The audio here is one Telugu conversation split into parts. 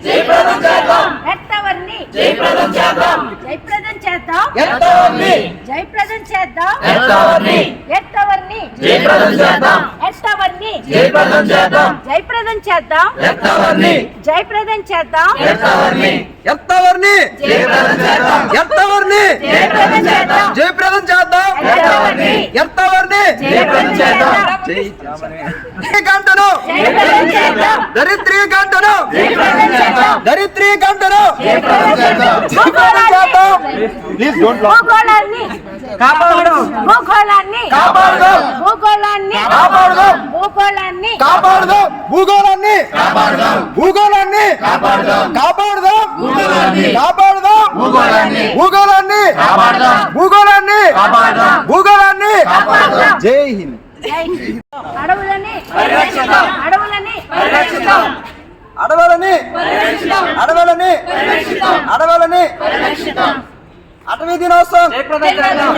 జయప్రదం చేద్దాం ఎర్తవర్ని జయప్రదం చేద్దాం జయప్రదం చేద్దాం ఎర్తవర్ని జయప్రదం చేద్దాం ఎర్తవర్ని ఎర్తవర్ని జయప్రదం చేద్దాం ఎర్తవర్ని జయప్రదం చేద్దాం జయప్రదం చేద్దాం ఎర్తవర్ని జయప్రదం చేద్దాం ఎర్తవర్ని ఎర్తవర్ని జయప్రదం చేద్దాం ఎర్తవర్ని జయప్రదం చేద్దాం జయప్రదం చేద్దాం ఎర్తవర్ని ఎర్తవర్ని జయప్రదం చేద్దాం గంటను జయప్రదం చేద్దాం దరిద్రీ గంటను జయప్రదం చేద్దాం దరిద్రీ గంటను జయప్రదం చేద్దాం జయప్రదం చేద్దాం. Please don't laugh. భూగోళాన్ని కాపాడు భూగోళాన్ని కాపాడుదాం భూగోళాన్ని కాపాడుదాం భూగోళాన్ని కాపాడుదాం భూగోళాన్ని కాపాడుదాం భూగోళాన్ని కాపాడుదాం కాపాడుదాం భూగోళాన్ని కాపాడుదాం భూగోళాన్ని భూగోళాన్ని కాపాడుదాం భూగోళాన్ని కాపాడుదాం భూగోళాన్ని కాపాడుదాం జై హింద్. అడవులని పరిరక్షిద్దాం అడవులని పరిరక్షిద్దాం అడవులని అడవులని అడవులని పరిరక్షిద్దాం అటవీ దినోత్సవం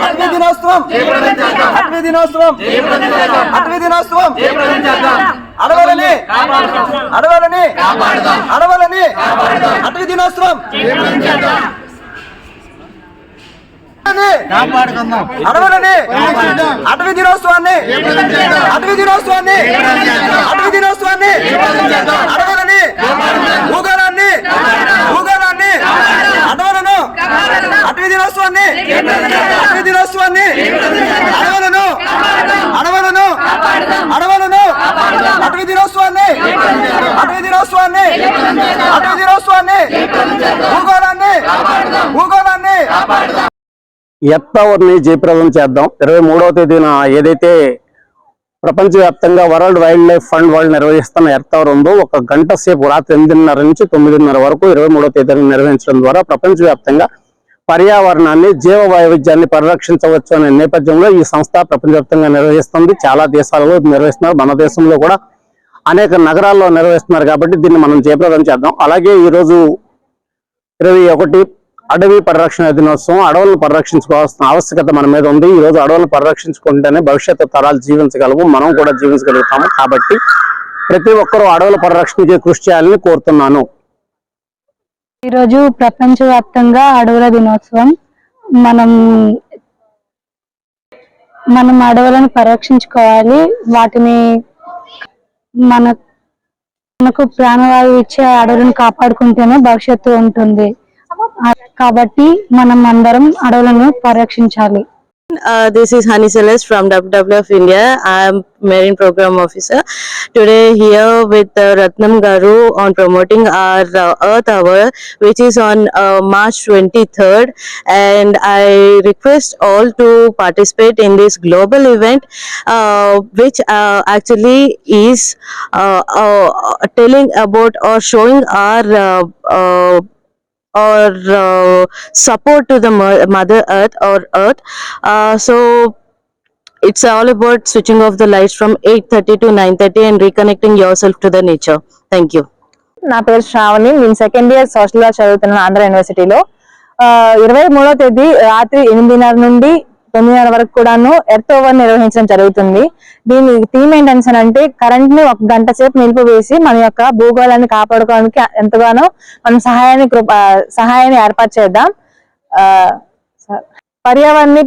అటవీ దినోత్సవం జయప్రదం చేద్దాం అటవీ దినోత్సవం జయప్రదం చేద్దాం అటవీ దినోత్సవం జయప్రదం చేద్దాం అడవులని కాపాడుదాం అడవులని కాపాడుదాం అడవులని కాపాడుదాం అటవీ దినోత్సవం జయప్రదం చేద్దాం కాపాడుకుందాం అడవులని అటవీ దినోత్సవాన్ని జయప్రదం చేద్దాం అటవీ దినోత్సవాన్ని జయప్రదం చేద్దాం అటవీ దినోత్సవాన్ని జయప్రదం చేద్దాం అడవులని భూగోళాన్ని భూగోళాన్ని అడవులను అటవీ దినోత్సవాన్ని అటవీ దినోత్సవాన్ని అడవులను అడవులను అడవులను అటవీ దినోత్సవాన్ని అటవీ దినోత్సవాన్ని అటవీ దినోత్సవాన్ని భూగోళాన్ని భూగోళాన్ని ఎర్తవర్ని జయప్రదం చేద్దాం. 23వ తేదీన ఏదైతే ప్రపంచవ్యాప్తంగా వరల్డ్ వైల్డ్ లైఫ్ ఫండ్ వాళ్ళు నిర్వహిస్తున్న ఎర్తవర్ ఉందో ఒక గంట సేపు రాత్రి 8:30 నుంచి 9:30 వరకు 23వ తేదీన నిర్వహించడం ద్వారా ప్రపంచవ్యాప్తంగా పర్యావరణాన్ని జీవ వైవిధ్యాన్ని పరిరక్షించవచ్చు అనే నేపథ్యంలో ఈ సంస్థ ప్రపంచవ్యాప్తంగా నిర్వహిస్తుంది. చాలా దేశాలలో నిర్వహిస్తున్నారు, మన దేశంలో కూడా అనేక నగరాల్లో నిర్వహిస్తున్నారు. కాబట్టి దీన్ని మనం జయప్రదం చేద్దాం. అలాగే ఈరోజు 21 అడవి పరిరక్షణ దినోత్సవం. అడవులను పరిరక్షించుకోవాల్సిన ఆవశ్యకత మన మీద ఉంది. ఈ రోజు అడవులను పరిరక్షించుకుంటేనే భవిష్యత్తు తరాలు జీవించగలవు, మనం కూడా జీవించగలుగుతాము. కాబట్టి ప్రతి ఒక్కరూ అడవుల పరిరక్షణకి కృషి చేయాలని కోరుతున్నాను. ఈరోజు ప్రపంచవ్యాప్తంగా అడవుల దినోత్సవం. మనం అడవులను పరిరక్షించుకోవాలి. వాటిని మనకు ప్రాణవాయువు ఇచ్చే అడవులను కాపాడుకుంటేనే భవిష్యత్తు ఉంటుంది. కాబట్టి మనం అందరం అడవులను పరిరక్షించాలి. This is Honey Celeste from WWF India. I am Marine Program Officer. Today here with Ratnam Garu on promoting our Earth Hour, which is on March 23rd. And I request all to participate in this global event, which actually is telling about or showing our support to the Mother Earth or Earth. So it's all about switching off the lights from 8:30 to 9:30 and reconnecting yourself to the nature. Thank you. నా పేరు శ్రావణి. నేను సెకండ్ ఇయర్ సోషల్ లా చదువుతున్నాను ఆంధ్ర యూనివర్సిటీలో. 23వ తేదీ రాత్రి 8:30 నుండి 9:30 వరకు కూడాను ఎర్త్ ఓవర్ నిర్వహించడం జరుగుతుంది. దీని థీమ్ ఏంటంటే కరెంట్ ని 1 గంట సేపు నిలిపివేసి మన యొక్క భూగోళాన్ని కాపాడుకోవడానికి ఎంతగానో మనం సహాయాన్ని ఏర్పాటు చేద్దాం. పర్యావరణాన్ని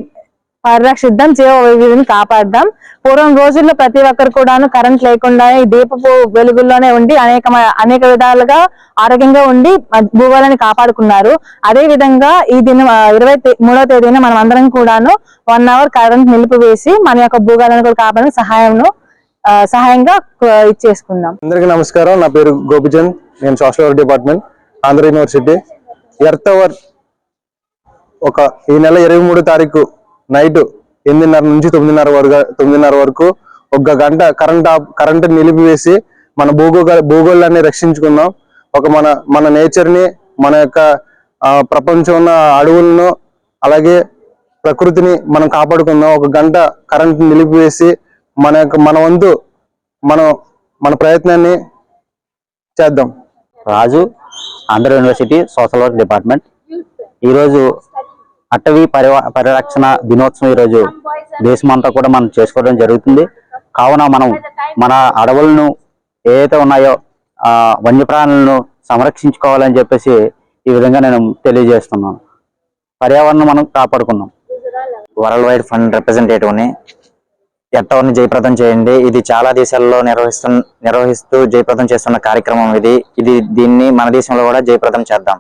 పరిరక్షిద్దాం, జీవ వైవిధ్యాన్ని కాపాడదాం. పూర్వం రోజుల్లో ప్రతి ఒక్కరు కూడాను కరెంట్ లేకుండా ఈ దీపపు వెలుగుల్లోనే ఉండి అనేక విధాలుగా ఆరోగ్యంగా ఉండి భూగోళాన్ని కాపాడుకున్నారు. అదే విధంగా ఈ దినం 23వ తేదీన మనం అందరం కూడాను 1 అవర్ కరెంట్ నిలిపివేసి మన యొక్క భూగోళాన్ని కూడా కాపాడడానికి సహాయంగా ఇచ్చేసుకుందాం. అందరికీ నమస్కారం. నా పేరు గోపిచంద్. నేను social work department Andhra university. Earth hour ఈ నెల 23వ తారీఖు నైట్ 8:30 నుంచి 9:30 వరకు 1 గంట కరెంట్ నిలిపివేసి మన భూగోళాన్ని రక్షించుకుందాం. మన నేచర్ ని, మన యొక్క ప్రపంచంలో అడవులను అలాగే ప్రకృతిని మనం కాపాడుకుందాం. 1 గంట కరెంట్ నిలిపివేసి మన వంతు మన ప్రయత్నాన్ని చేద్దాం. Raju, Andhra university social work department. ఈరోజు అటవీ పరిరక్షణ దినోత్సవం ఈరోజు దేశమంతా కూడా మనం చేసుకోవడం జరుగుతుంది. కావున మనం మన అడవులను ఏదైతే ఉన్నాయో వన్యప్రాణులను సంరక్షించుకోవాలని చెప్పేసి ఈ విధంగా నేను తెలియజేస్తున్నాను. పర్యావరణం మనం కాపాడుకున్నాం. వరల్డ్ వైడ్ ఫండ్ రిప్రజెంటేటివ్ని ఎర్త్-అవర్ని జయప్రదం చేయండి. ఇది చాలా దేశాల్లో నిర్వహిస్తూ జయప్రదం చేస్తున్న కార్యక్రమం ఇది. దీన్ని మన దేశంలో కూడా జయప్రదం చేద్దాం.